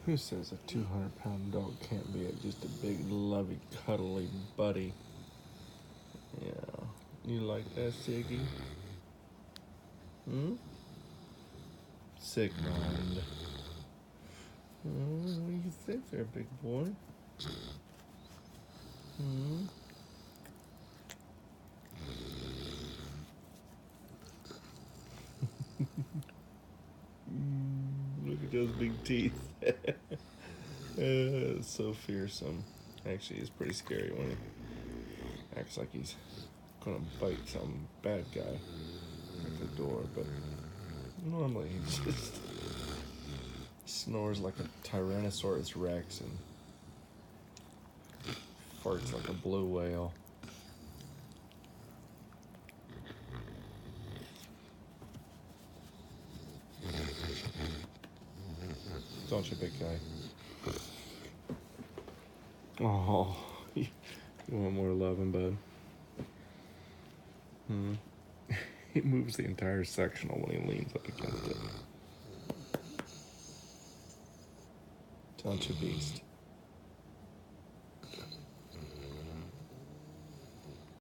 Who says a 200-pound dog can't be just a big, lovey, cuddly buddy? Yeah. You like that, Siggy? Hmm? Sigmund. What do you think there, big boy? Hmm? Look at those big teeth. It's so fearsome. Actually, it's pretty scary when he acts like he's gonna bite some bad guy at the door, but normally he just snores like a Tyrannosaurus Rex and farts like a blue whale. Don't you, big guy? Oh, you want more loving, bud? He moves the entire sectional when he leans up against it. Don't you, beast?